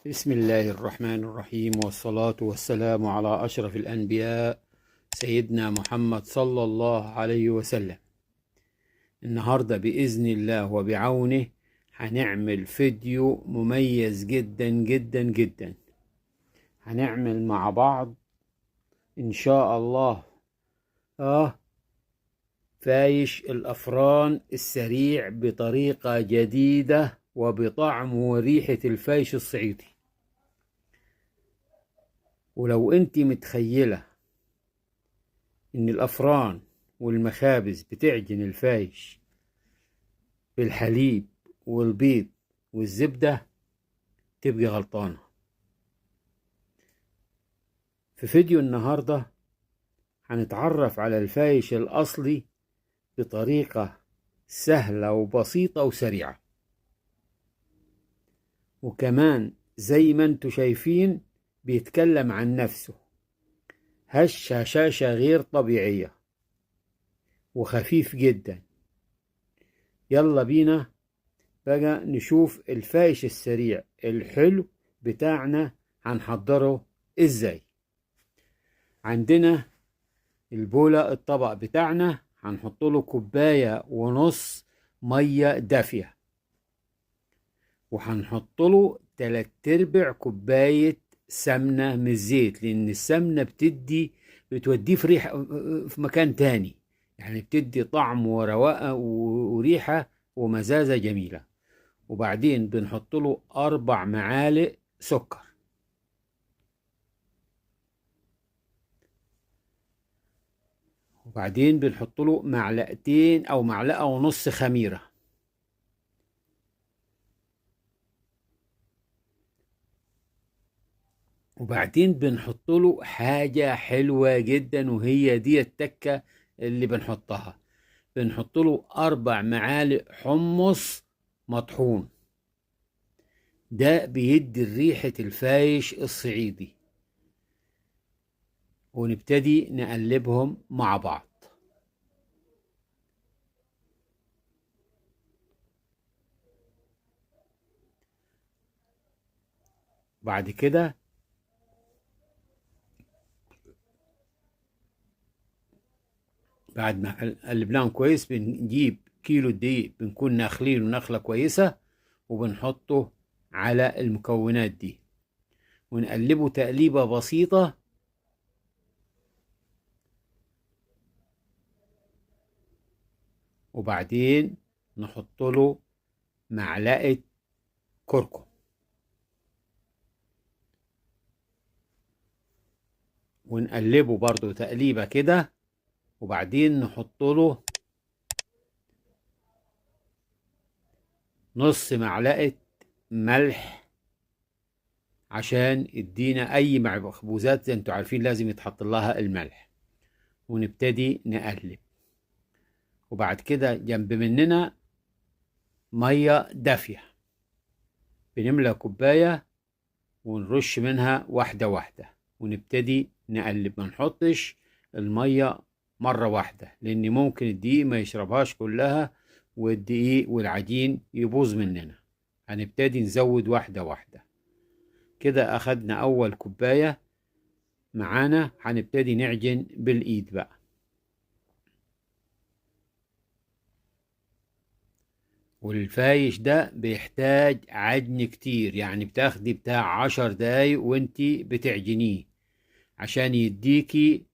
بسم الله الرحمن الرحيم، والصلاة والسلام على أشرف الأنبياء سيدنا محمد صلى الله عليه وسلم. النهاردة بإذن الله وبعونه هنعمل فيديو مميز جدا جدا جدا. هنعمل مع بعض إن شاء الله فايش الأفران السريع بطريقة جديدة وبطعم وريحة الفايش الصعيدي. ولو انت متخيلة ان الافران والمخابز بتعجن الفايش بالحليب والبيض والزبدة تبقى غلطانة. في فيديو النهاردة هنتعرف على الفايش الاصلي بطريقة سهلة وبسيطة وسريعة، وكمان زي ما انتوا شايفين بيتكلم عن نفسه. هشاشة غير طبيعية وخفيف جدا. يلا بينا بقى نشوف الفايش السريع الحلو بتاعنا هنحضره ازاي. عندنا البولة، الطبق بتاعنا هنحط له 1.5 كوباية مية دافية، وهنحط له 3/4 كوباية سمنة من الزيت، لأن السمنة بتوديه في ريحة في مكان تاني، يعني بتدي طعم ورواقة وريحة ومزازة جميلة. وبعدين بنحط له 4 معالق سكر، وبعدين بنحط له 2 أو 1.5 معلقة خميرة، وبعدين بنحط له حاجة حلوة جدا، وهي دي التكة اللي بنحطها. بنحط له 4 معالق حمص مطحون. ده بيدي ريحة الفايش الصعيدي، ونبتدي نقلبهم مع بعض. بعد كده بعد ما قلبناهم كويس بنجيب كيلو دقيق، بنكون ناخلينه نخلة كويسة، وبنحطه على المكونات دي ونقلبه تقليبة بسيطة. وبعدين نحط له معلقة كركم، ونقلبه برضو تقليبة كده. وبعدين نحط له نص معلقة ملح، عشان يدينا اي مخبوزات زي انتوا عارفين لازم يتحط لها الملح. ونبتدي نقلب. وبعد كده جنب مننا مية دافية، بنملى كوباية ونرش منها واحدة واحدة، ونبتدي نقلب. ما نحطش المية مرة واحدة، لأن ممكن الدقيق ما يشربهاش كلها والدقيق والعجين يبوظ مننا. هنبتدي نزود واحدة واحدة. كده أخدنا أول كوباية معانا، هنبتدي نعجن بالإيد بقى. والفايش ده بيحتاج عجن كتير، يعني بتاخدي بتاع 10 دقايق وانتي بتعجنيه، عشان يديكي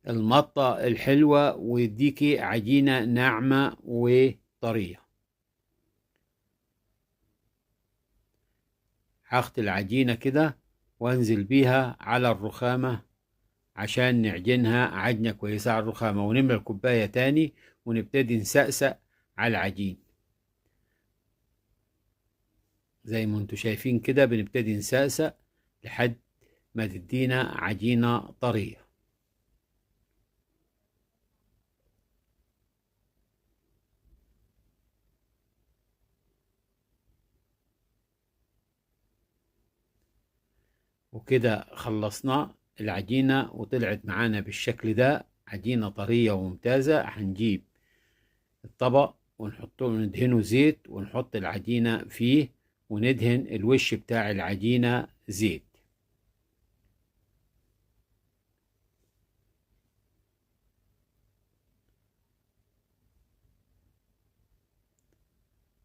المطة الحلوة ويديكي عجينة ناعمة وطرية. هاخد العجينة كده وانزل بيها على الرخامة عشان نعجنها عجنة كويسة على الرخامة، ونملى الكوباية تاني ونبتدي نسقسق على العجين. زي ما انتوا شايفين كده بنبتدي نسقسق لحد ما تدينا عجينة طرية. وكده خلصنا العجينة وطلعت معانا بالشكل ده، عجينة طرية وممتازة. هنجيب الطبق ندهنه زيت ونحط العجينة فيه، وندهن الوش بتاع العجينة زيت.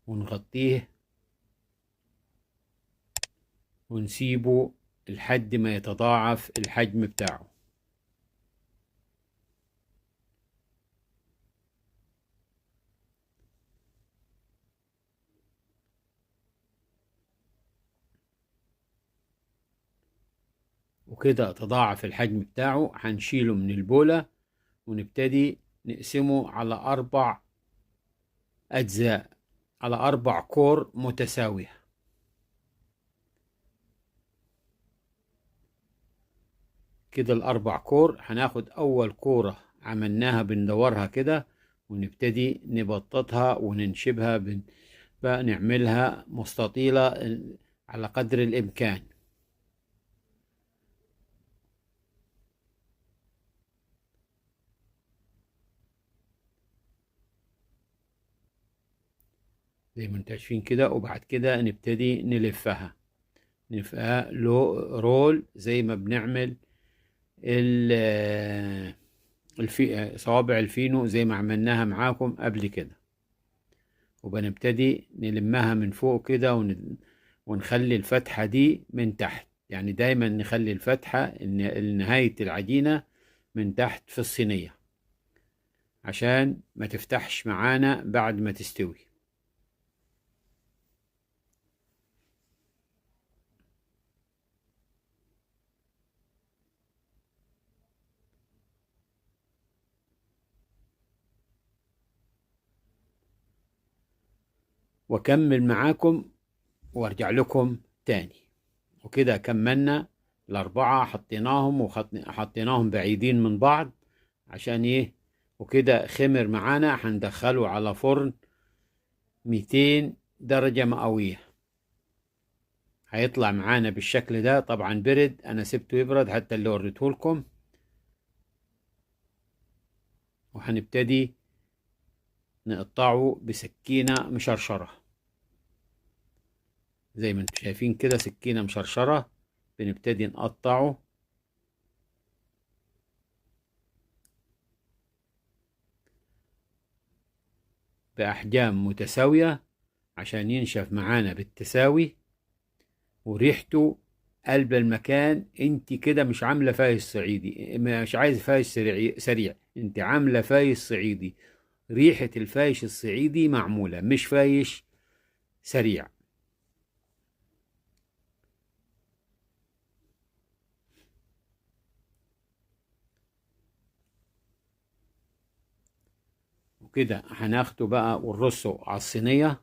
ونغطيه ونسيبه لحد ما يتضاعف الحجم بتاعه. وكده تضاعف الحجم بتاعه، هنشيله من البولة ونبتدي نقسمه على 4 أجزاء، على 4 كور متساوية. كده ال4 كور، هناخد أول كورة عملناها بندورها كده ونبتدي نبططها وننشبها بقى نعملها مستطيلة على قدر الإمكان. زي ما انتوا شايفين كده. وبعد كده نبتدي نلفها رول زي ما بنعمل صوابع الفينو زي ما عملناها معاكم قبل كده. وبنبتدي نلمها من فوق كده ونخلي الفتحة دي من تحت، يعني دايما نخلي الفتحة نهاية العجينة من تحت في الصينية عشان ما تفتحش معانا بعد ما تستوي. واكمل معاكم وارجع لكم تاني. وكده كملنا ال4، حطيناهم بعيدين من بعض عشان ايه. وكده خمر معانا، هندخله على فرن 200 درجة مئوية. هيطلع معانا بالشكل ده. طبعا برد، انا سبته يبرد حتى اللي وريته لكم. وهنبتدي نقطعه بسكينة مشرشرة زي ما انتم شايفين كده، سكينة مشرشرة. بنبتدي نقطعه بأحجام متساوية عشان ينشف معانا بالتساوي. وريحته قلب المكان. انت كده مش عاملة فايش صعيدي، مش عايز فايش سريع، انت عاملة فايش صعيدي. ريحة الفايش الصعيدي معمولة، مش فايش سريع. وكده هناخده بقى ونرصه على الصينية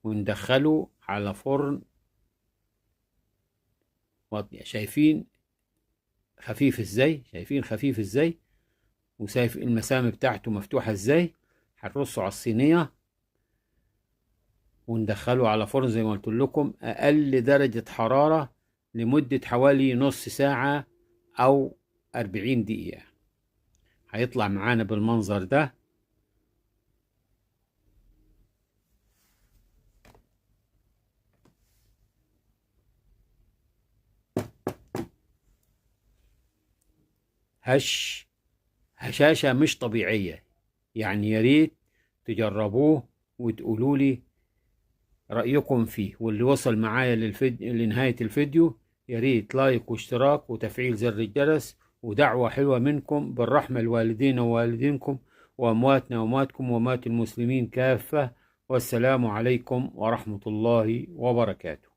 وندخله على فرن واطية. شايفين خفيف ازاي؟ وشايف المسام بتاعته مفتوحة ازاي؟ هنرصه على الصينية وندخله على فرن زي ما قلت لكم اقل درجة حرارة لمدة حوالي نص ساعة او 40 دقيقة. هيطلع معانا بالمنظر ده. هشاشة مش طبيعية. يعني يا ريت تجربوه وتقولوا لي رأيكم فيه. واللي وصل معايا لنهاية الفيديو، يا ريت لايك واشتراك وتفعيل زر الجرس ودعوة حلوة منكم بالرحمة لوالدينا ووالدينكم وأمواتنا وأمواتكم وأموات المسلمين كافة. والسلام عليكم ورحمة الله وبركاته.